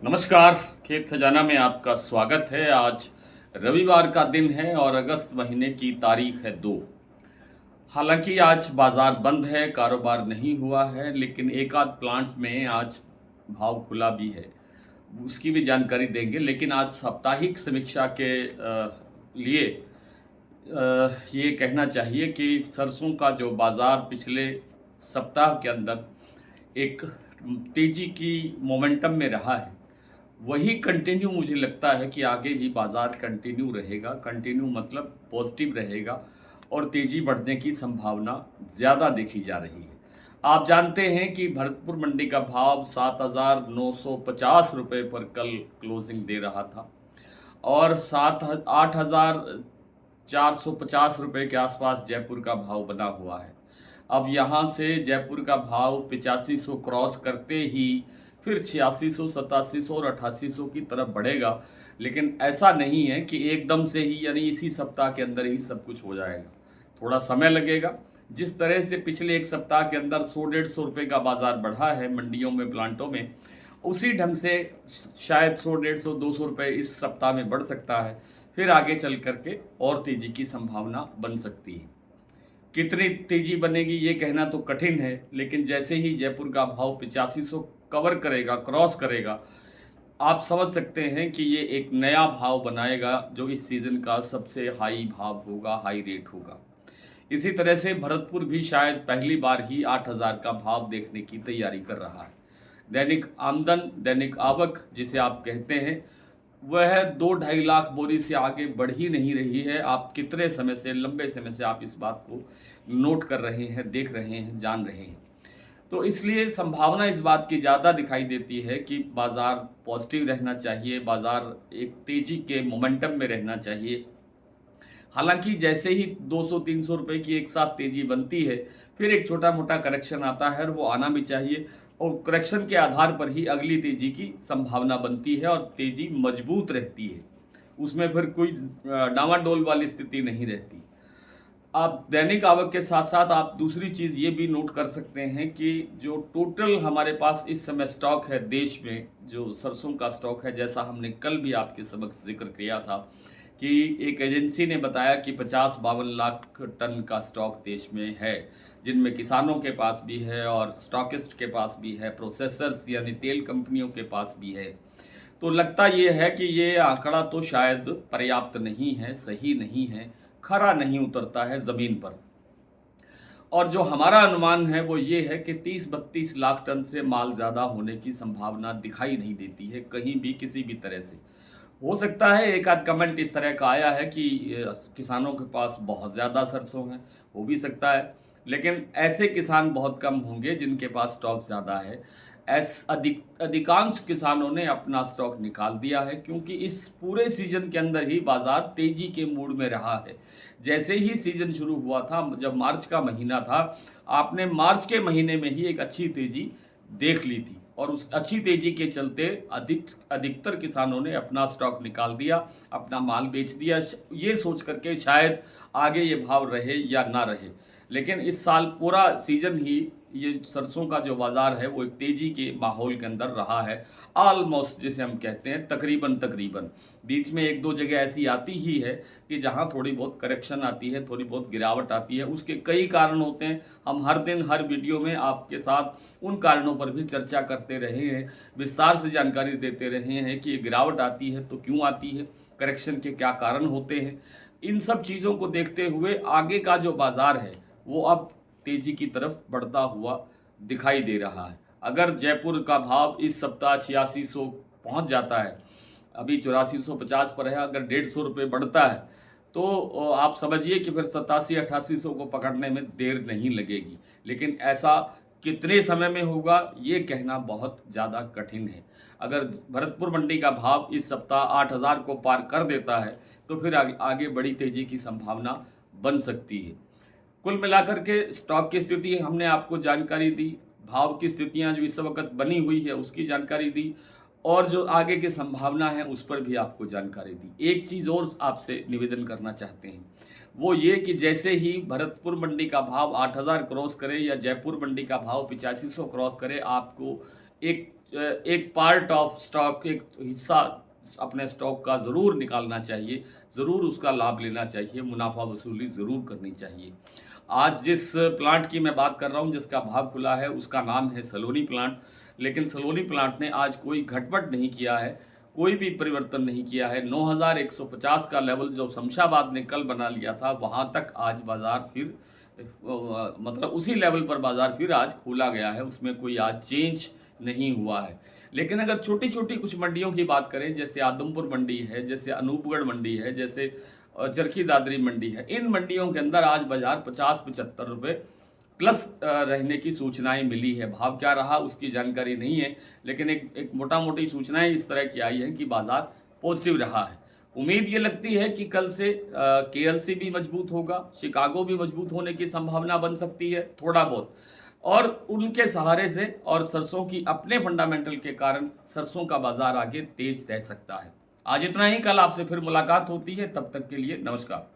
नमस्कार। खेत खजाना में आपका स्वागत है। आज रविवार का दिन है और अगस्त महीने की तारीख है 2। हालांकि आज बाजार बंद है, कारोबार नहीं हुआ है, लेकिन एक आध प्लांट में आज भाव खुला भी है, उसकी भी जानकारी देंगे। लेकिन आज साप्ताहिक समीक्षा के लिए ये कहना चाहिए कि सरसों का जो बाज़ार पिछले सप्ताह के अंदर एक तेज़ी की मोमेंटम में रहा है, वही कंटिन्यू मुझे लगता है कि आगे भी बाज़ार कंटिन्यू रहेगा। कंटिन्यू मतलब पॉजिटिव रहेगा और तेज़ी बढ़ने की संभावना ज़्यादा देखी जा रही है। आप जानते हैं कि भरतपुर मंडी का भाव 7,950 रुपये पर कल क्लोजिंग दे रहा था और 8,450 रुपये के आसपास जयपुर का भाव बना हुआ है। अब यहाँ से जयपुर का भाव 8500 क्रॉस करते ही फिर 8600, 8700 और 8800 की तरफ बढ़ेगा। लेकिन ऐसा नहीं है कि एकदम से ही, यानी इसी सप्ताह के अंदर ही सब कुछ हो जाएगा। थोड़ा समय लगेगा। जिस तरह से पिछले एक सप्ताह के अंदर 100-150 रुपये का बाजार बढ़ा है मंडियों में, प्लांटों में, उसी ढंग से शायद 100, 150, 200 रुपये इस सप्ताह में बढ़ सकता है। फिर आगे चल करके और तेजी की संभावना बन सकती है। कितनी तेजी बनेगी ये कहना तो कठिन है, लेकिन जैसे ही जयपुर का भाव 8500 कवर करेगा, क्रॉस करेगा, आप समझ सकते हैं कि ये एक नया भाव बनाएगा जो इस सीज़न का सबसे हाई भाव होगा, हाई रेट होगा। इसी तरह से भरतपुर भी शायद पहली बार ही 8000 का भाव देखने की तैयारी कर रहा है। दैनिक आमदन, दैनिक आवक जिसे आप कहते हैं, वह 2-2.5 लाख बोरी से आगे बढ़ ही नहीं रही है। आप कितने समय से, लंबे समय से आप इस बात को नोट कर रहे हैं, देख रहे हैं, जान रहे हैं। तो इसलिए संभावना इस बात की ज़्यादा दिखाई देती है कि बाज़ार पॉजिटिव रहना चाहिए, बाज़ार एक तेज़ी के मोमेंटम में रहना चाहिए। हालांकि जैसे ही 200-300 रुपए की एक साथ तेज़ी बनती है, फिर एक छोटा-मोटा करेक्शन आता है और वो आना भी चाहिए, और करेक्शन के आधार पर ही अगली तेज़ी की संभावना बनती है और तेज़ी मजबूत रहती है। उसमें फिर कोई डामाडोल वाली स्थिति नहीं रहती। आप दैनिक आवक के साथ-साथ आप दूसरी चीज़ ये भी नोट कर सकते हैं कि जो टोटल हमारे पास इस समय स्टॉक है देश में, जो सरसों का स्टॉक है, जैसा हमने कल भी आपके समक्ष ज़िक्र किया था कि एक एजेंसी ने बताया कि 50-52 लाख टन का स्टॉक देश में है, जिनमें किसानों के पास भी है और स्टॉकिस्ट के पास भी है, प्रोसेसर्स यानी तेल कंपनियों के पास भी है। तो लगता ये है कि ये आंकड़ा तो शायद पर्याप्त नहीं है, सही नहीं है, खरा नहीं उतरता है ज़मीन पर। और जो हमारा अनुमान है वो ये है कि 30-32 लाख टन से माल ज़्यादा होने की संभावना दिखाई नहीं देती है कहीं भी, किसी भी तरह से। हो सकता है एक आध कमेंट इस तरह का आया है कि किसानों के पास बहुत ज़्यादा सरसों है, हो भी सकता है। लेकिन ऐसे किसान बहुत कम होंगे जिनके पास स्टॉक ज़्यादा है। अधिकांश किसानों ने अपना स्टॉक निकाल दिया है, क्योंकि इस पूरे सीजन के अंदर ही बाजार तेजी के मूड में रहा है। जैसे ही सीजन शुरू हुआ था, जब मार्च का महीना था, आपने मार्च के महीने में ही एक अच्छी तेजी देख ली थी और उस अच्छी तेजी के चलते अधिकतर किसानों ने अपना स्टॉक निकाल दिया, अपना माल बेच दिया, ये सोच करके शायद आगे ये भाव रहे या ना रहे। लेकिन इस साल पूरा सीजन ही ये सरसों का जो बाज़ार है वो एक तेज़ी के माहौल के अंदर रहा है। ऑलमोस्ट जिसे हम कहते हैं, तकरीबन तकरीबन। बीच में 1-2 जगह ऐसी आती ही है कि जहाँ थोड़ी बहुत करेक्शन आती है, थोड़ी बहुत गिरावट आती है। उसके कई कारण होते हैं। हम हर दिन हर वीडियो में आपके साथ उन कारणों पर भी चर्चा करते रहे हैं, विस्तार से जानकारी देते रहे हैं कि ये गिरावट आती है तो क्यों आती है, करेक्शन के क्या कारण होते हैं। इन सब चीज़ों को देखते हुए आगे का जो बाज़ार है वो अब तेजी की तरफ बढ़ता हुआ दिखाई दे रहा है। अगर जयपुर का भाव इस सप्ताह 8600 पहुंच जाता है, अभी 8450 पर है, अगर 150 रुपये बढ़ता है तो आप समझिए कि फिर 87-8800 को पकड़ने में देर नहीं लगेगी। लेकिन ऐसा कितने समय में होगा ये कहना बहुत ज़्यादा कठिन है। अगर भरतपुर मंडी का भाव इस सप्ताह 8000 को पार कर देता है तो फिर आगे बड़ी तेजी की संभावना बन सकती है। कुल मिलाकर के स्टॉक की स्थिति हमने आपको जानकारी दी, भाव की स्थितियां जो इस वक्त बनी हुई है उसकी जानकारी दी, और जो आगे की संभावना है उस पर भी आपको जानकारी दी। एक चीज़ और आपसे निवेदन करना चाहते हैं, वो ये कि जैसे ही भरतपुर मंडी का भाव 8000 क्रॉस करे या जयपुर मंडी का भाव 8500 क्रॉस करे, आपको एक एक पार्ट ऑफ स्टॉक, एक हिस्सा अपने स्टॉक का ज़रूर निकालना चाहिए, ज़रूर उसका लाभ लेना चाहिए, मुनाफा वसूली ज़रूर करनी चाहिए। आज जिस प्लांट की मैं बात कर रहा हूँ, जिसका भाव खुला है, उसका नाम है सलोनी प्लांट। लेकिन सलोनी प्लांट ने आज कोई घटबढ़ नहीं किया है, कोई भी परिवर्तन नहीं किया है। 9150 का लेवल जो शमशाबाद ने कल बना लिया था, वहाँ तक आज बाज़ार फिर मतलब उसी लेवल पर बाज़ार फिर आज खोला गया है, उसमें कोई आज चेंज नहीं हुआ है। लेकिन अगर छोटी-छोटी कुछ मंडियों की बात करें, जैसे आदमपुर मंडी है, जैसे अनूपगढ़ मंडी है, जैसे चरखी दादरी मंडी है, इन मंडियों के अंदर आज बाज़ार 50-75 रुपए प्लस रहने की सूचनाएँ मिली है। भाव क्या रहा उसकी जानकारी नहीं है, लेकिन एक मोटा-मोटी सूचनाएँ इस तरह की आई हैं कि बाज़ार पॉजिटिव रहा है। उम्मीद ये लगती है कि कल से केएलसी भी मजबूत होगा, शिकागो भी मजबूत होने की संभावना बन सकती है थोड़ा बहुत, और उनके सहारे से और सरसों की अपने फंडामेंटल के कारण सरसों का बाज़ार आगे तेज रह सकता है। आज इतना ही, कल आपसे फिर मुलाकात होती है, तब तक के लिए नमस्कार।